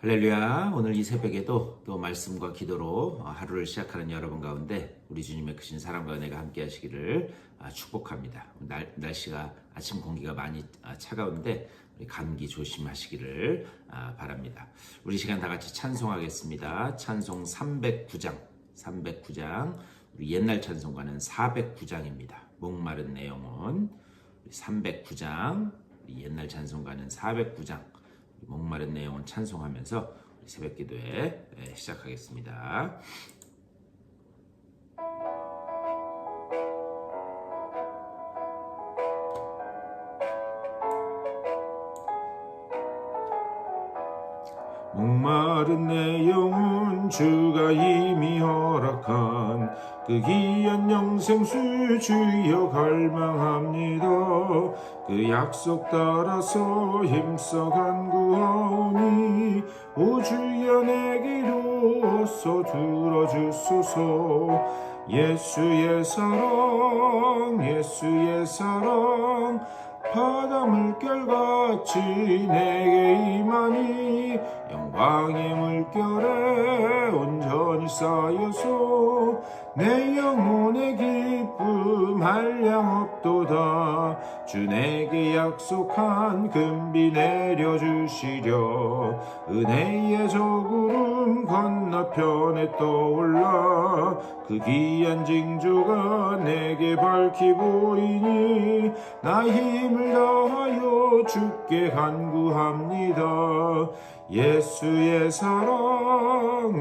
할렐루야. 오늘 이 새벽에도 또 말씀과 기도로 하루를 시작하는 여러분 가운데 우리 주님의 크신 사랑과 은혜가 함께 하시기를 축복합니다. 날씨가 아침 공기가 많이 차가운데 우리 감기 조심하시기를 바랍니다. 우리 시간 다 같이 찬송하겠습니다. 찬송 309장 우리 옛날 찬송가는 409장입니다. 목마른 내 영혼 309장 우리 옛날 찬송가는 409장 목마른 내 영혼 찬송하면서 우리 새벽 기도에 시작하겠습니다. 목마른 내 영혼 주가 이미 허락한 그 귀한 영생수 주여 갈망합니다. 그 약속 따라서 힘써 간구하오니 오 주여 내게 이루어서 들어주소서. 예수의 사랑 바다 물결같이 내게 임하니 영광의 물결에 온전히 쌓여서 내 영혼의 기쁨 한량없도다. 주 내게 약속한 금비 내려주시려 은혜의 저 구름 건너편에 떠올라 그 귀한 징조가 내게 밝히 보이니 나 힘을 다하여 주께 간구합니다. 예수의 사랑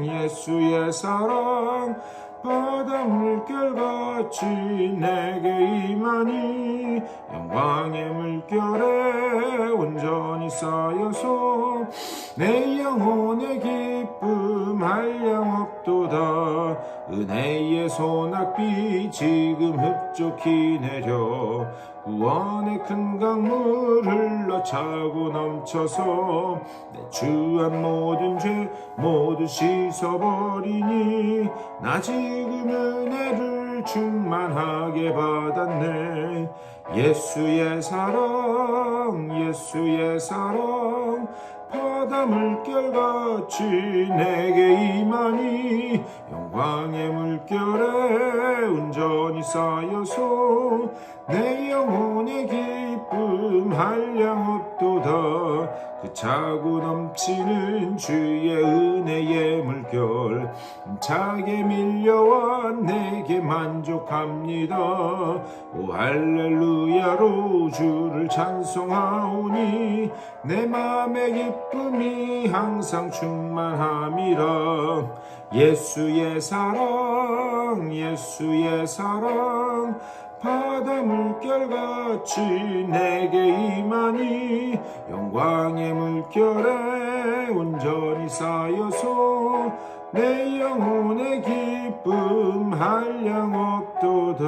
바다 물결같이 내게 임하니 영광의 물결에 온전히 쌓여서 내 영혼의 기쁨 한량없도다. 은혜의 소낙비 지금 흡족히 내려 구원의 큰 강물 흘러차고 넘쳐서 내 주한 모든 죄 모두 씻어버리니 나 지금 은혜를 충만하게 받았네. 예수의 사랑 바다 물결같이 내게 임하니 영광의 물결에 온전히 쌓여서 내 영혼의 기쁨 한량없도다. 그 차고 넘치는 주의 은혜의 물결 차게 밀려와 내게 만족합니다. 오 할렐루야로 주를 찬송하오니 내 맘의 기쁨이 항상 충만함이라. 예수의 사랑 바다 물결같이 내게 임하니 영광의 물결에 온전히 쌓여서 내 영혼의 기쁨 한량없도다.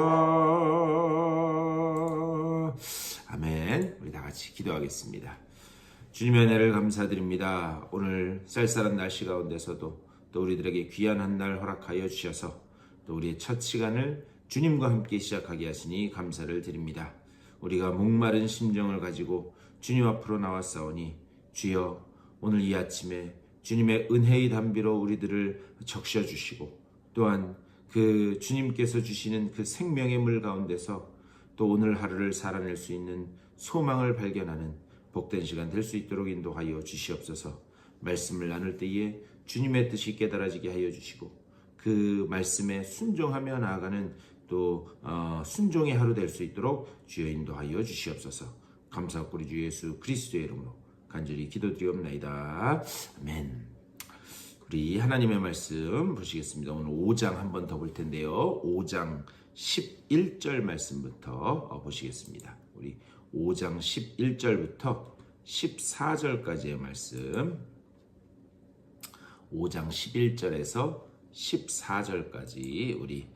아멘. 우리 다 같이 기도하겠습니다. 주님의 은혜를 감사드립니다. 오늘 쌀쌀한 날씨 가운데서도 또 우리들에게 귀한 한 날 허락하여 주셔서 또 우리의 첫 시간을 주님과 함께 시작하게 하시니 감사를 드립니다. 우리가 목마른 심정을 가지고 주님 앞으로 나왔사오니 주여 오늘 이 아침에 주님의 은혜의 담비로 우리들을 적셔주시고 또한 그 주님께서 주시는 그 생명의 물 가운데서 또 오늘 하루를 살아낼 수 있는 소망을 발견하는 복된 시간 될 수 있도록 인도하여 주시옵소서. 말씀을 나눌 때에 주님의 뜻이 깨달아지게 하여 주시고 그 말씀에 순종하며 나아가는 또 순종의 하루 될 수 있도록 주여 인도하여 주시옵소서. 감사하고 우리 주 예수 그리스도의 이름으로 간절히 기도드리옵나이다. 아멘. 우리 하나님의 말씀 보시겠습니다. 오늘 5장 한 번 더 볼 텐데요. 5장 11절 말씀부터 보시겠습니다. 우리 5장 11절부터 14절까지의 말씀 5장 11절에서 14절까지 우리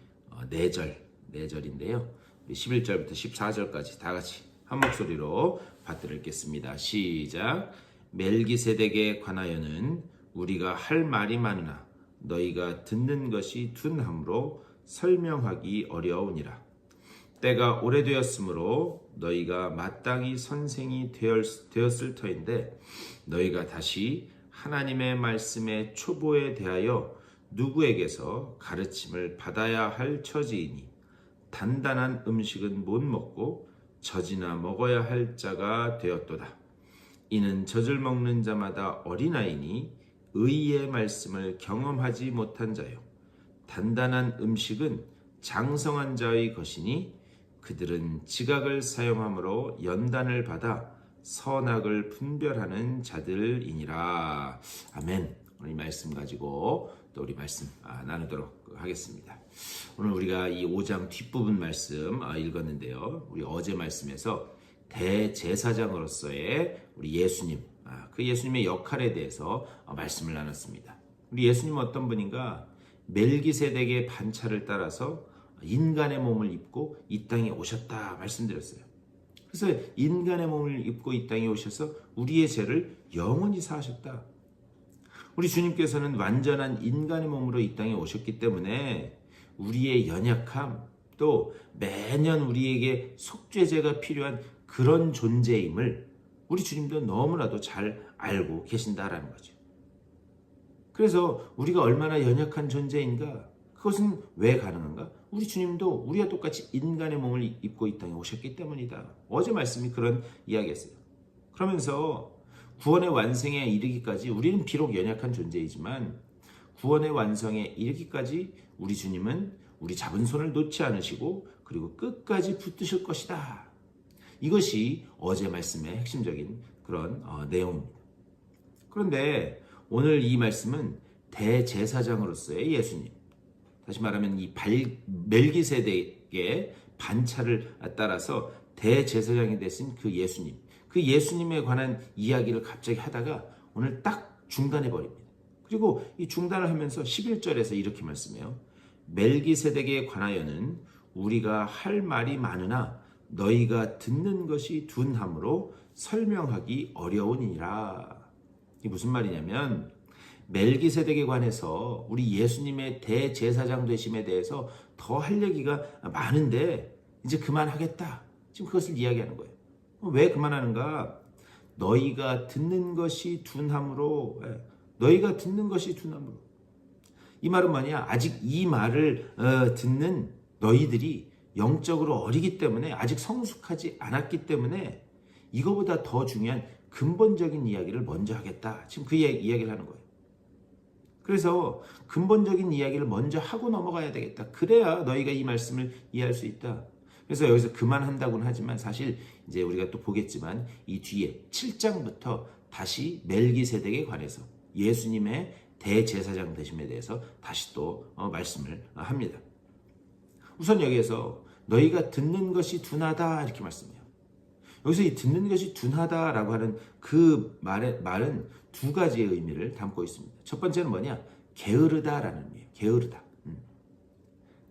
4절인데요. 11절부터 14절까지 다 같이 한 목소리로 받들겠습니다. 시작. 멜기세덱에 관하여는 우리가 할 말이 많으나 너희가 듣는 것이 둔함으로 설명하기 어려우니라. 때가 오래되었으므로 너희가 마땅히 선생이 되었을 터인데 너희가 다시 하나님의 말씀의 초보에 대하여 누구에게서 가르침을 받아야 할 처지이니 단단한 음식은 못 먹고 젖이나 먹어야 할 자가 되었도다. 이는 젖을 먹는 자마다 어린아이니 의의 말씀을 경험하지 못한 자요. 단단한 음식은 장성한 자의 것이니 그들은 지각을 사용함으로 연단을 받아 선악을 분별하는 자들이니라. 아멘. 오늘 이 말씀 가지고 또 우리 말씀 나누도록 하겠습니다. 오늘 우리가 이 5장 뒷부분 말씀 읽었는데요. 우리 어제 말씀에서 대제사장으로서의 우리 예수님, 그 예수님의 역할에 대해서 말씀을 나눴습니다. 우리 예수님은 어떤 분인가? 멜기세덱의 반차를 따라서 인간의 몸을 입고 이 땅에 오셨다 말씀드렸어요. 그래서 인간의 몸을 입고 이 땅에 오셔서 우리의 죄를 영원히 사하셨다. 우리 주님께서는 완전한 인간의 몸으로 이 땅에 오셨기 때문에 우리의 연약함, 또 매년 우리에게 속죄제가 필요한 그런 존재임을 우리 주님도 너무나도 잘 알고 계신다라는 거죠. 그래서 우리가 얼마나 연약한 존재인가? 그것은 왜 가능한가? 우리 주님도 우리와 똑같이 인간의 몸을 입고 이 땅에 오셨기 때문이다. 어제 말씀이 그런 이야기였어요. 그러면서 구원의 완성에 이르기까지 우리는 비록 연약한 존재이지만 구원의 완성에 이르기까지 우리 주님은 우리 잡은 손을 놓지 않으시고 그리고 끝까지 붙드실 것이다. 이것이 어제 말씀의 핵심적인 그런 내용입니다. 그런데 오늘 이 말씀은 대제사장으로서의 예수님, 다시 말하면 이 멜기세덱의 반차를 따라서 대제사장이 되신 그 예수님, 그 예수님에 관한 이야기를 갑자기 하다가 오늘 딱 중단해 버립니다. 그리고 이 중단을 하면서 11절에서 이렇게 말씀해요. 멜기세덱에 관하여는 우리가 할 말이 많으나 너희가 듣는 것이 둔함으로 설명하기 어려우니라. 이게 무슨 말이냐면 멜기세덱에 관해서 우리 예수님의 대제사장 되심에 대해서 더 할 얘기가 많은데 이제 그만하겠다. 지금 그것을 이야기하는 거예요. 왜 그만하는가? 너희가 듣는 것이 둔함으로, 너희가 듣는 것이 둔함으로. 이 말은 뭐냐? 아직 이 말을 듣는 너희들이 영적으로 어리기 때문에, 아직 성숙하지 않았기 때문에 이거보다 더 중요한 근본적인 이야기를 먼저 하겠다. 지금 그 이야기를 하는 거예요. 그래서 근본적인 이야기를 먼저 하고 넘어가야 되겠다. 그래야 너희가 이 말씀을 이해할 수 있다. 그래서 여기서 그만한다고는 하지만 사실 이제 우리가 또 보겠지만 이 뒤에 7장부터 다시 멜기세덱에 관해서 예수님의 대제사장 되심에 대해서 다시 또 말씀을 합니다. 우선 여기에서 너희가 듣는 것이 둔하다 이렇게 말씀해요. 여기서 이 듣는 것이 둔하다라고 하는 그 말은 두 가지의 의미를 담고 있습니다. 첫 번째는 뭐냐? 게으르다라는 의미예요. 게으르다.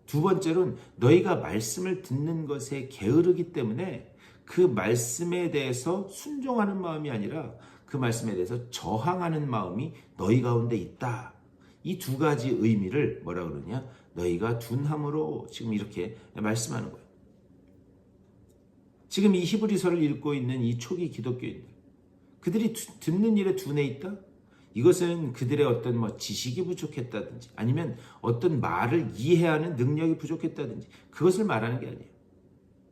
두 번째로는 너희가 말씀을 듣는 것에 게으르기 때문에 그 말씀에 대해서 순종하는 마음이 아니라 그 말씀에 대해서 저항하는 마음이 너희 가운데 있다. 이 두 가지 의미를 뭐라 그러냐? 너희가 둔함으로 지금 이렇게 말씀하는 거예요. 지금 이 히브리서를 읽고 있는 이 초기 기독교인들, 그들이 듣는 일에 둔해 있다? 이것은 그들의 어떤 지식이 부족했다든지 아니면 어떤 말을 이해하는 능력이 부족했다든지 그것을 말하는 게 아니에요.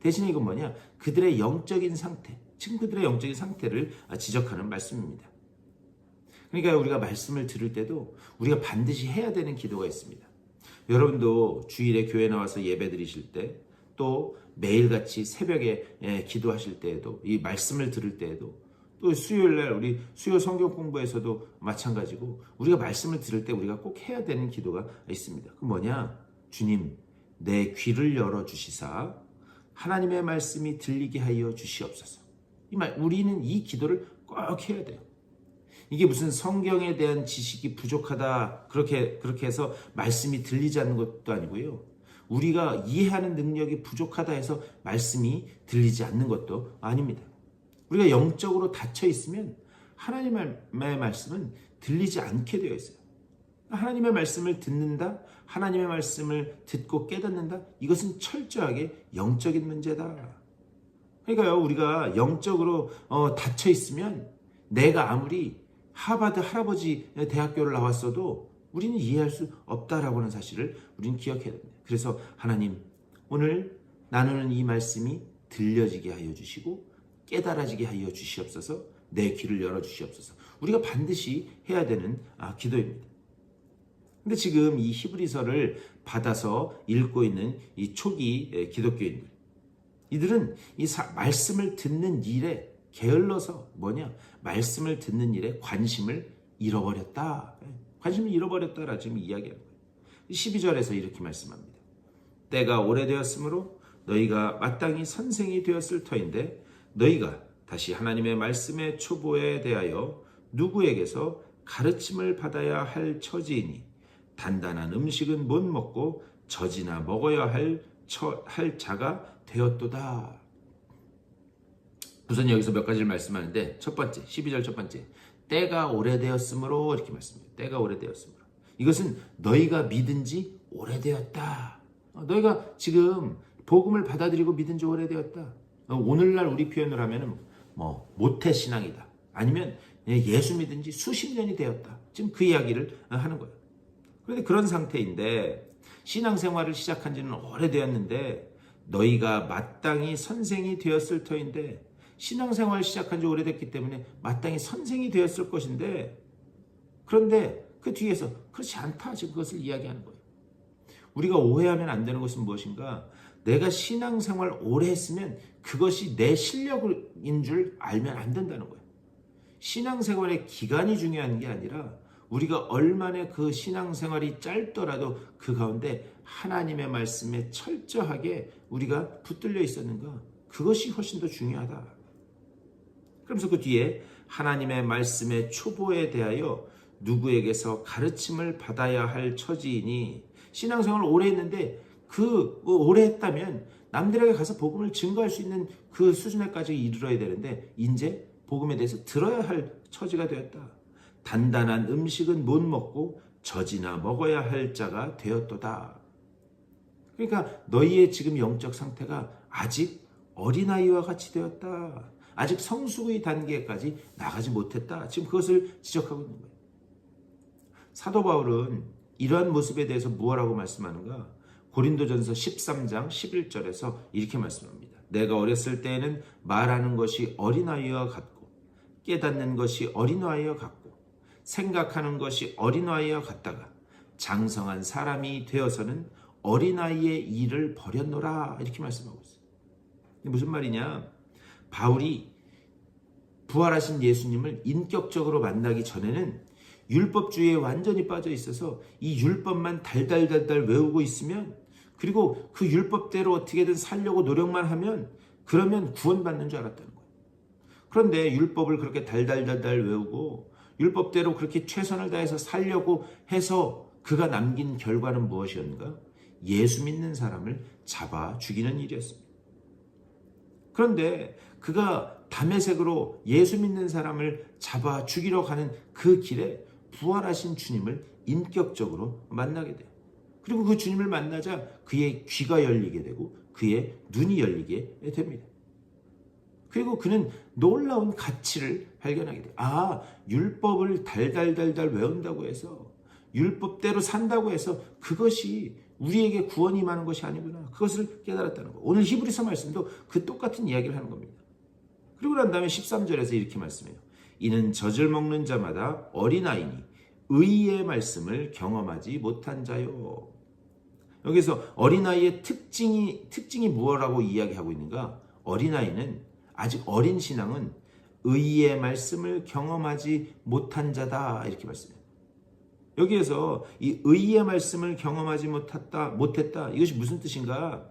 대신에 이건 뭐냐? 그들의 영적인 상태, 지금 그들의 영적인 상태를 지적하는 말씀입니다. 그러니까 우리가 말씀을 들을 때도 우리가 반드시 해야 되는 기도가 있습니다. 여러분도 주일에 교회 나와서 예배 드리실 때, 또 매일같이 새벽에 기도하실 때에도, 이 말씀을 들을 때에도, 또 수요일날 우리 수요 성경 공부에서도 마찬가지고 우리가 말씀을 들을 때 우리가 꼭 해야 되는 기도가 있습니다. 그 뭐냐? 주님, 내 귀를 열어주시사 하나님의 말씀이 들리게 하여 주시옵소서. 우리는 이 기도를 꼭 해야 돼요. 이게 무슨 성경에 대한 지식이 부족하다 그렇게 해서 말씀이 들리지 않는 것도 아니고요. 우리가 이해하는 능력이 부족하다 해서 말씀이 들리지 않는 것도 아닙니다. 우리가 영적으로 닫혀 있으면 하나님의 말씀은 들리지 않게 되어 있어요. 하나님의 말씀을 듣는다, 하나님의 말씀을 듣고 깨닫는다, 이것은 철저하게 영적인 문제다. 그러니까요, 우리가 영적으로 닫혀 있으면 내가 아무리 하버드 할아버지 대학교를 나왔어도 우리는 이해할 수 없다라고 하는 사실을 우리는 기억해야 됩니다. 그래서 하나님, 오늘 나누는 이 말씀이 들려지게 하여 주시고 깨달아지게 하여 주시옵소서. 내 귀를 열어 주시옵소서. 우리가 반드시 해야 되는 기도입니다. 근데 지금 이 히브리서를 받아서 읽고 있는 이 초기 기독교인들, 이들은 이 말씀을 듣는 일에 게을러서 말씀을 듣는 일에 관심을 잃어버렸다. 관심을 잃어버렸다라 지금 이야기하는 거예요. 12절에서 이렇게 말씀합니다. 때가 오래되었으므로 너희가 마땅히 선생이 되었을 터인데 너희가 다시 하나님의 말씀의 초보에 대하여 누구에게서 가르침을 받아야 할 처지이니 단단한 음식은 못 먹고 젖이나 먹어야 할 자가 되었도다. 우선 여기서 몇 가지를 말씀하는데 첫 번째, 12절 첫 번째, 때가 오래되었으므로 이렇게 말씀해요. 때가 오래되었으므로. 이것은 너희가 믿은 지 오래되었다. 너희가 지금 복음을 받아들이고 믿은 지 오래되었다. 오늘날 우리 표현을 하면은 모태신앙이다. 아니면 예수 믿은 지 수십 년이 되었다. 지금 그 이야기를 하는 거예요. 그런데 그런 상태인데 신앙생활을 시작한 지는 오래되었는데 너희가 마땅히 선생이 되었을 터인데 신앙생활 시작한 지 오래됐기 때문에 마땅히 선생이 되었을 것인데 그런데 그 뒤에서 그렇지 않다. 지금 그것을 이야기하는 거예요. 우리가 오해하면 안 되는 것은 무엇인가? 내가 신앙생활 오래 했으면 그것이 내 실력인 줄 알면 안 된다는 거예요. 신앙생활의 기간이 중요한 게 아니라 우리가 얼마나 그 신앙생활이 짧더라도 그 가운데 하나님의 말씀에 철저하게 우리가 붙들려 있었는가? 그것이 훨씬 더 중요하다. 그러면서 그 뒤에 하나님의 말씀의 초보에 대하여 누구에게서 가르침을 받아야 할 처지이니 신앙생활을 오래 했는데 오래 했다면 남들에게 가서 복음을 증거할 수 있는 그 수준에까지 이르러야 되는데 이제 복음에 대해서 들어야 할 처지가 되었다. 단단한 음식은 못 먹고 젖이나 먹어야 할 자가 되었도다. 그러니까 너희의 지금 영적 상태가 아직 어린아이와 같이 되었다. 아직 성숙의 단계까지 나가지 못했다. 지금 그것을 지적하고 있는 거예요. 사도 바울은 이러한 모습에 대해서 무엇라고 말씀하는가? 고린도전서 13장 11절에서 이렇게 말씀합니다. 내가 어렸을 때에는 말하는 것이 어린아이와 같고 깨닫는 것이 어린아이와 같고 생각하는 것이 어린아이와 같다가 장성한 사람이 되어서는 어린아이의 일을 버렸노라. 이렇게 말씀하고 있어요. 무슨 말이냐? 바울이 부활하신 예수님을 인격적으로 만나기 전에는 율법주의에 완전히 빠져 있어서 이 율법만 달달달달 외우고 있으면 그리고 그 율법대로 어떻게든 살려고 노력만 하면 그러면 구원받는 줄 알았다는 거예요. 그런데 율법을 그렇게 달달달달 외우고 율법대로 그렇게 최선을 다해서 살려고 해서 그가 남긴 결과는 무엇이었는가? 예수 믿는 사람을 잡아 죽이는 일이었습니다. 그런데 그가 담에색으로 예수 믿는 사람을 잡아 죽이러 가는 그 길에 부활하신 주님을 인격적으로 만나게 돼요. 그리고 그 주님을 만나자 그의 귀가 열리게 되고 그의 눈이 열리게 됩니다. 그리고 그는 놀라운 가치를 발견하게 돼요. 율법을 달달달달 외운다고 해서 율법대로 산다고 해서 그것이 우리에게 구원이 임하는 것이 아니구나. 그것을 깨달았다는 거. 오늘 히브리서 말씀도 그 똑같은 이야기를 하는 겁니다. 그리고 난 다음에 13절에서 이렇게 말씀해요. 이는 젖을 먹는 자마다 어린아이니 의의 말씀을 경험하지 못한 자요. 여기서 어린아이의 특징이 무엇이라고 이야기하고 있는가? 어린아이는 아직 어린 신앙은 의의 말씀을 경험하지 못한 자다. 이렇게 말씀해요. 여기에서 이 의의 말씀을 경험하지 못했다. 이것이 무슨 뜻인가?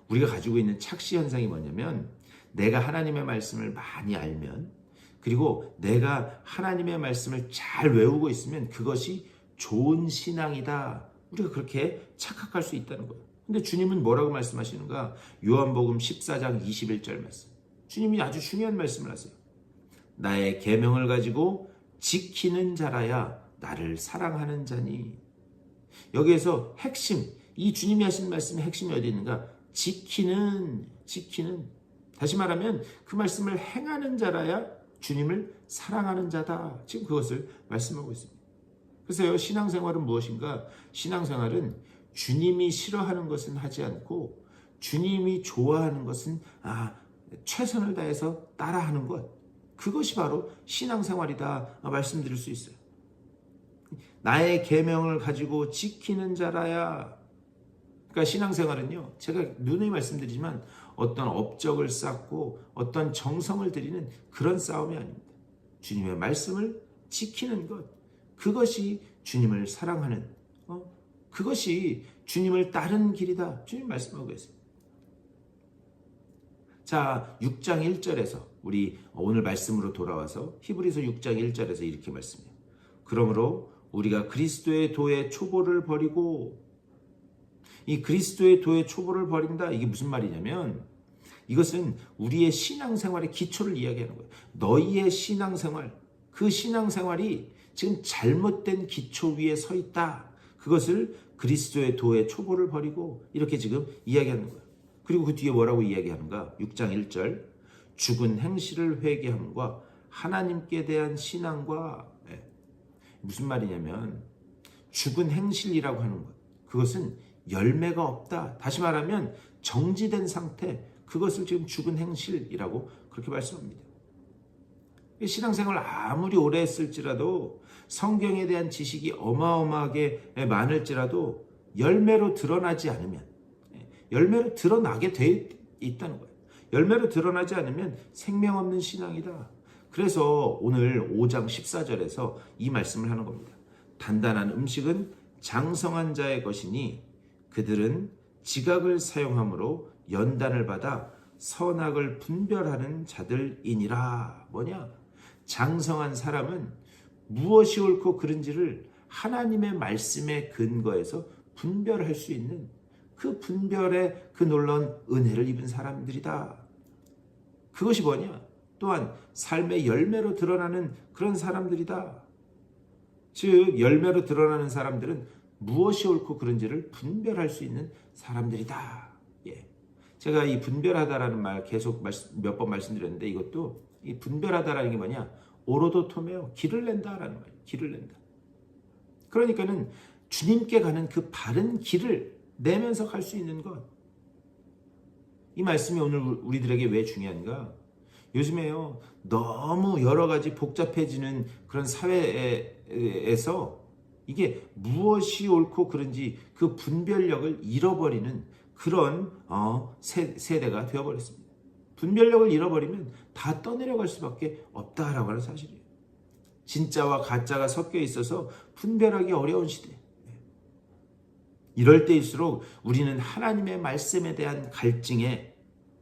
우리가 가지고 있는 착시 현상이 뭐냐면 내가 하나님의 말씀을 많이 알면 그리고 내가 하나님의 말씀을 잘 외우고 있으면 그것이 좋은 신앙이다. 우리가 그렇게 착각할 수 있다는 거예요. 근데 주님은 뭐라고 말씀하시는가? 요한복음 14장 21절 말씀. 주님이 아주 중요한 말씀을 하세요. 나의 계명을 가지고 지키는 자라야 나를 사랑하는 자니. 여기에서 핵심, 이 주님이 하신 말씀의 핵심이 어디 있는가? 지키는. 다시 말하면 그 말씀을 행하는 자라야 주님을 사랑하는 자다. 지금 그것을 말씀하고 있습니다. 그래서요, 신앙생활은 무엇인가? 신앙생활은 주님이 싫어하는 것은 하지 않고 주님이 좋아하는 것은 최선을 다해서 따라하는 것. 그것이 바로 신앙생활이다 말씀드릴 수 있어요. 나의 계명을 가지고 지키는 자라야. 그러니까 신앙생활은요, 제가 누누이 말씀드리지만 어떤 업적을 쌓고 어떤 정성을 들이는 그런 싸움이 아닙니다. 주님의 말씀을 지키는 것, 그것이 주님을 사랑하는, 그것이 주님을 따르는 길이다. 주님 말씀하고 계세요. 자, 6장 1절에서 우리 오늘 말씀으로 돌아와서 히브리서 6장 1절에서 이렇게 말씀해요. 그러므로 우리가 그리스도의 도의 초보를 버리고, 이 그리스도의 도의 초보를 버린다. 이게 무슨 말이냐면 이것은 우리의 신앙생활의 기초를 이야기하는 거예요. 너희의 신앙생활, 그 신앙생활이 지금 잘못된 기초 위에 서 있다. 그것을 그리스도의 도의 초보를 버리고 이렇게 지금 이야기하는 거예요. 그리고 그 뒤에 뭐라고 이야기하는가? 6장 1절 죽은 행실을 회개함과 하나님께 대한 신앙과, 무슨 말이냐면 죽은 행실이라고 하는 것, 그것은 열매가 없다. 다시 말하면 정지된 상태, 그것을 지금 죽은 행실이라고 그렇게 말씀합니다. 신앙생활 아무리 오래 했을지라도 성경에 대한 지식이 어마어마하게 많을지라도 열매로 드러나지 않으면, 열매로 드러나게 돼 있다는 거예요. 열매로 드러나지 않으면 생명 없는 신앙이다. 그래서 오늘 5장 14절에서 이 말씀을 하는 겁니다. 단단한 음식은 장성한 자의 것이니 그들은 지각을 사용함으로 연단을 받아 선악을 분별하는 자들이니라. 뭐냐? 장성한 사람은 무엇이 옳고 그른지를 하나님의 말씀에 근거해서 분별할 수 있는 그 분별의 그 놀라운 은혜를 입은 사람들이다. 그것이 뭐냐? 또한 삶의 열매로 드러나는 그런 사람들이다. 즉 열매로 드러나는 사람들은 무엇이 옳고 그른지를 분별할 수 있는 사람들이다. 제가 이 분별하다라는 말 계속 몇 번 말씀드렸는데, 이것도 이 분별하다라는 게 뭐냐? 오로도토메오, 길을 낸다라는 말이에요. 길을 낸다. 그러니까는 주님께 가는 그 바른 길을 내면서 갈 수 있는 것. 이 말씀이 오늘 우리들에게 왜 중요한가? 요즘에요, 너무 여러 가지 복잡해지는 그런 사회에서 이게 무엇이 옳고 그른지 그 분별력을 잃어버리는 그런 세대가 되어버렸습니다. 분별력을 잃어버리면 다 떠내려갈 수밖에 없다라고 하는 사실이에요. 진짜와 가짜가 섞여 있어서 분별하기 어려운 시대. 이럴 때일수록 우리는 하나님의 말씀에 대한 갈증에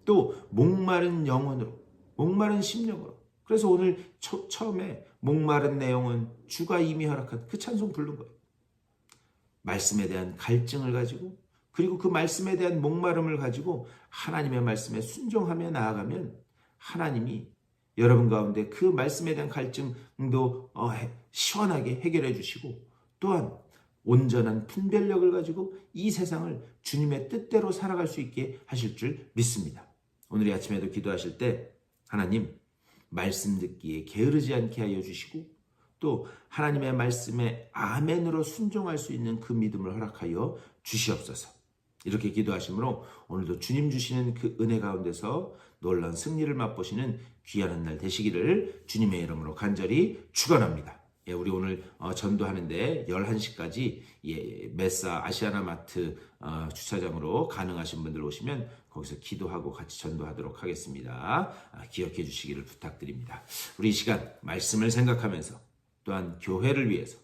또 목마른 영혼으로, 목마른 심령으로, 그래서 오늘 처음에 목마른 내 영혼 주가 이미 허락한 그 찬송 부른 거예요. 말씀에 대한 갈증을 가지고, 그리고 그 말씀에 대한 목마름을 가지고 하나님의 말씀에 순종하며 나아가면 하나님이 여러분 가운데 그 말씀에 대한 갈증도 시원하게 해결해 주시고, 또한 온전한 분별력을 가지고 이 세상을 주님의 뜻대로 살아갈 수 있게 하실 줄 믿습니다. 오늘 이 아침에도 기도하실 때 하나님, 말씀 듣기에 게으르지 않게 하여 주시고, 또 하나님의 말씀에 아멘으로 순종할 수 있는 그 믿음을 허락하여 주시옵소서. 이렇게 기도하시므로 오늘도 주님 주시는 그 은혜 가운데서 놀라운 승리를 맛보시는 귀한 한 날 되시기를 주님의 이름으로 간절히 축원합니다. 우리 오늘 전도하는데 11시까지 메사 아시아나 마트 주차장으로 가능하신 분들 오시면 거기서 기도하고 같이 전도하도록 하겠습니다. 기억해 주시기를 부탁드립니다. 우리 이 시간 말씀을 생각하면서 또한 교회를 위해서,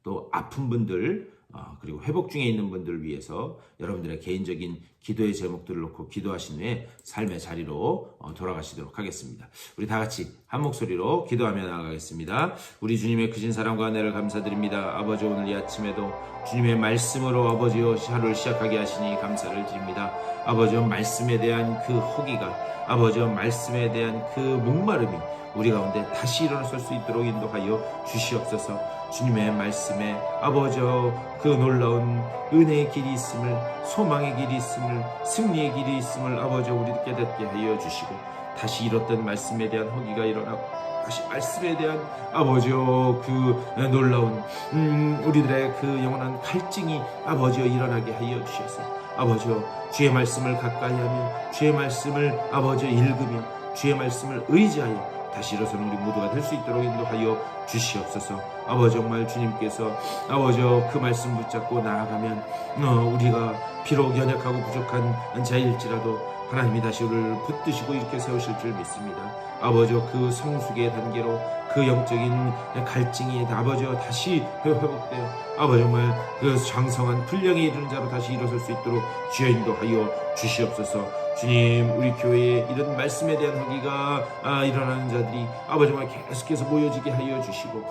또 아픈 분들, 그리고 회복 중에 있는 분들을 위해서 여러분들의 개인적인 기도의 제목들을 놓고 기도하신 후에 삶의 자리로 돌아가시도록 하겠습니다. 우리 다 같이 한 목소리로 기도하며 나아가겠습니다. 우리 주님의 크신 사랑과 은혜를 감사드립니다. 아버지, 오늘 이 아침에도 주님의 말씀으로 아버지여 하루를 시작하게 하시니 감사를 드립니다. 아버지여, 말씀에 대한 그 허기가, 아버지여 말씀에 대한 그 목마름이 우리 가운데 다시 일어설 수 있도록 인도하여 주시옵소서. 주님의 말씀에 아버지여 그 놀라운 은혜의 길이 있음을, 소망의 길이 있음을, 승리의 길이 있음을 아버지여 우리를 깨닫게 하여 주시고, 다시 잃었던 말씀에 대한 허기가 일어나고 다시 말씀에 대한 아버지여 그 놀라운 우리들의 그 영원한 갈증이 아버지여 일어나게 하여 주셔서 아버지여 주의 말씀을 가까이 하며 주의 말씀을 아버지여 읽으며 주의 말씀을 의지하여 다시 일어서는 우리 모두가 될 수 있도록 인도하여 주시옵소서. 아버지 정말 주님께서 아버지여 그 말씀 붙잡고 나아가면 우리가 비록 연약하고 부족한 자일지라도 하나님이 다시 우리를 붙드시고 이렇게 세우실 줄 믿습니다. 아버지여 그 성숙의 단계로 그 영적인 갈증이 아버지여 다시 회복되어 아버지 정말 그 장성한 분량에 이르는 자로 다시 일어설 수 있도록 주여 인도하여 주시옵소서. 주님 우리 교회에 이런 말씀에 대한 허기가 일어나는 자들이 아버지 정말 계속해서 모여지게 하여 주시고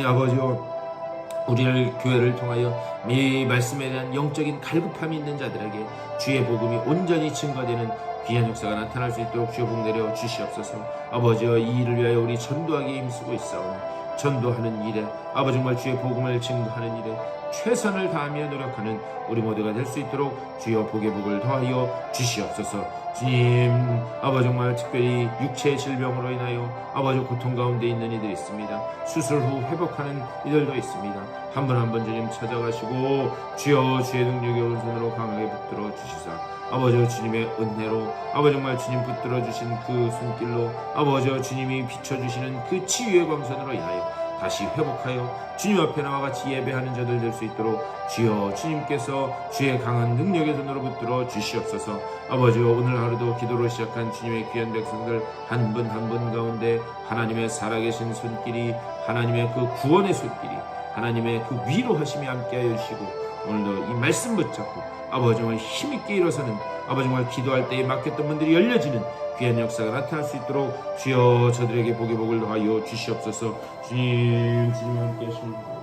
아버지여 우리를 교회를 통하여 이 말씀에 대한 영적인 갈급함이 있는 자들에게 주의 복음이 온전히 증거되는 귀한 역사가 나타날 수 있도록 주여 복 내려 주시옵소서. 아버지여 이 일을 위하여 우리 전도하기에 힘쓰고 있사오니 전도하는 일에 아버지 정말 주의 복음을 증거하는 일에 최선을 다하며 노력하는 우리 모두가 될 수 있도록 주여 복의 복을 더하여 주시옵소서. 주님 아버지 정말 특별히 육체의 질병으로 인하여 아버지 고통 가운데 있는 이들이 있습니다. 수술 후 회복하는 이들도 있습니다. 한 분 한 분 주님 찾아가시고 주여 주의 능력의 오른손으로 강하게 붙들어 주시사 아버지 주님의 은혜로 아버지 정말 주님 붙들어 주신 그 손길로 아버지 주님이 비춰주시는 그 치유의 광선으로 인하여 다시 회복하여 주님 앞에 나와 같이 예배하는 자들 될 수 있도록 주여 주님께서 주의 강한 능력의 손으로 붙들어 주시옵소서. 아버지여 오늘 하루도 기도로 시작한 주님의 귀한 백성들 한 분 한 분 가운데 하나님의 살아계신 손길이 하나님의 그 구원의 손길이 하나님의 그 위로하심이 함께하여 주시고 오늘도 이 말씀 붙잡고 아버지 정말 힘있게 일어서는 아버지 정말 기도할 때에 막혔던 문들이 열려지는 귀한 역사가 나타날 수 있도록 주여 저들에게 복의 복을 더하여 주시옵소서. 주님 함께 하시옵소서.